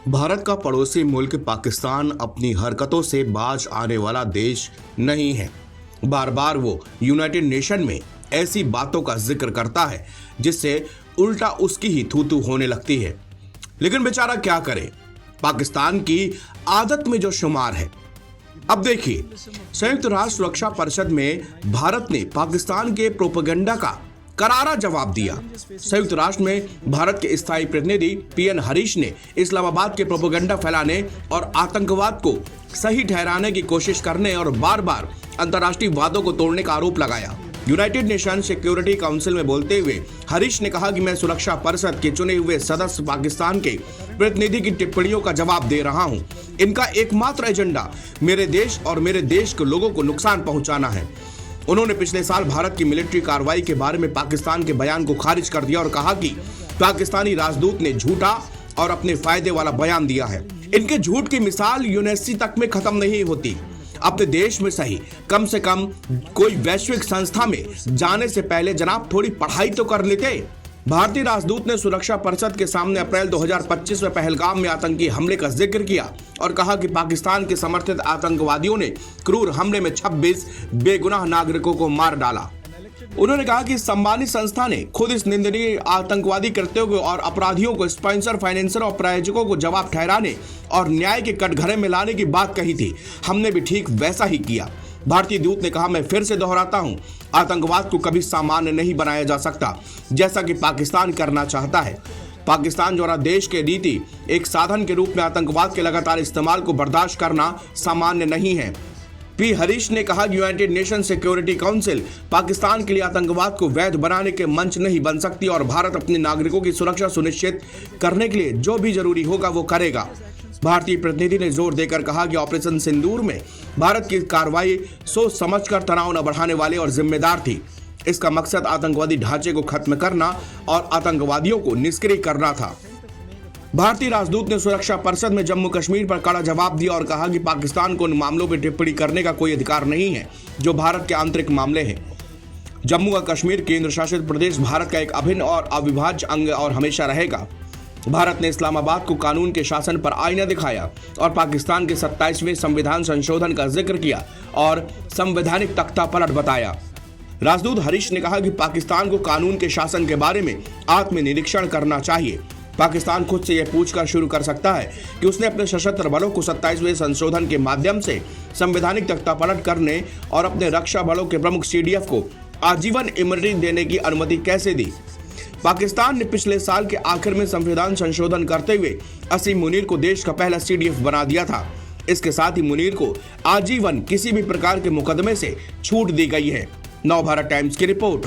भारत का पड़ोसी मुल्क पाकिस्तान अपनी हरकतों से बाज आने वाला देश नहीं है। बार बार वो यूनाइटेड नेशन में ऐसी बातों का जिक्र करता है जिससे उल्टा उसकी ही थू थू होने लगती है। लेकिन बेचारा क्या करे, पाकिस्तान की आदत में जो शुमार है। अब देखिए, संयुक्त राष्ट्र सुरक्षा परिषद में भारत ने पाकिस्तान के प्रोपेगेंडा का करारा जवाब दिया। संयुक्त राष्ट्र में भारत के स्थायी प्रतिनिधि पीएन हरीश ने इस्लामाबाद के प्रोपेगेंडा फैलाने और आतंकवाद को सही ठहराने की कोशिश करने और बार बार अंतर्राष्ट्रीय वादों को तोड़ने का आरोप लगाया। यूनाइटेड नेशन सिक्योरिटी काउंसिल में बोलते हुए हरीश ने कहा कि मैं सुरक्षा परिषद के चुने हुए सदस्य पाकिस्तान के प्रतिनिधि की टिप्पणियों का जवाब दे रहा हूं। इनका एकमात्र एजेंडा मेरे देश और मेरे देश के लोगों को नुकसान पहुंचाना है। उन्होंने पिछले साल भारत की मिलिट्री कार्रवाई के बारे में पाकिस्तान के बयान को खारिज कर दिया और कहा कि पाकिस्तानी राजदूत ने झूठा और अपने फायदे वाला बयान दिया है। इनके झूठ की मिसाल यूएनएससी तक में खत्म नहीं होती। अपने देश में सही, कम से कम कोई वैश्विक संस्था में जाने से पहले जनाब थोड़ी पढ़ाई तो कर लेते। भारतीय राजदूत ने सुरक्षा परिषद के सामने अप्रैल 2025 में पहलगाम में आतंकी हमले का जिक्र किया और कहा कि पाकिस्तान के समर्थित आतंकवादियों ने क्रूर हमले में 26 बेगुनाह नागरिकों को मार डाला। उन्होंने कहा कि सम्मानित संस्था ने खुद इस निंदनीय आतंकवादी कृत्यों को और अपराधियों को स्पॉन्सर, फाइनेंसर और प्रायोजकों को जवाब ठहराने और न्याय के कटघरे में लाने की बात कही थी। हमने भी ठीक वैसा ही किया। भारतीय दूत ने कहा, मैं फिर से दोहराता हूं, आतंकवाद को कभी सामान्य नहीं बनाया जा सकता जैसा कि पाकिस्तान करना चाहता है। पाकिस्तान द्वारा देश के नीति एक साधन के रूप में आतंकवाद के लगातार इस्तेमाल को बर्दाश्त करना सामान्य नहीं है। पी हरीश ने कहा, United nation security council Pakistan के लिए आतंकवाद को वैध बनाने के मंच नहीं बन सकती और भारत अपने नागरिकों की सुरक्षा सुनिश्चित करने के लिए जो भी जरूरी होगा वो करेगा। भारतीय प्रतिनिधि ने जोर देकर कहा कि ऑपरेशन सिंदूर में भारत की कार्रवाई सोच समझकर तनाव न बढ़ाने वाले और जिम्मेदार थी। इसका मकसद आतंकवादी ढांचे को खत्म करना और आतंकवादियों को निष्क्रिय करना था। भारतीय राजदूत ने सुरक्षा परिषद में जम्मू कश्मीर पर कड़ा जवाब दिया और कहा कि पाकिस्तान को उन मामलों पर टिप्पणी करने का कोई अधिकार नहीं है जो भारत के आंतरिक मामले हैं। जम्मू और कश्मीर केंद्र शासित प्रदेश भारत का एक अभिन्न और अविभाज्य अंग और हमेशा रहेगा। भारत ने इस्लामाबाद को कानून के शासन पर आईना दिखाया और पाकिस्तान के 27वें संविधान संशोधन का जिक्र किया और संवैधानिक तख्ता पलट बताया। राजदूत हरीश ने कहा कि पाकिस्तान को कानून के शासन के बारे में आत्मनिरीक्षण करना चाहिए। पाकिस्तान खुद से यह पूछकर शुरू कर सकता है कि उसने अपने सशस्त्र बलों को 27वें संशोधन के माध्यम से संवैधानिक तख्ता पलट करने और अपने रक्षा बलों के प्रमुख सीडीएफ को आजीवन इम्यूनिटी देने की अनुमति कैसे दी। पाकिस्तान ने पिछले साल के आखिर में संविधान संशोधन करते हुए असीम मुनीर को देश का पहला सीडीएफ बना दिया था। इसके साथ ही मुनीर को आजीवन किसी भी प्रकार के मुकदमे से छूट दी गई है। नवभारत टाइम्स की रिपोर्ट।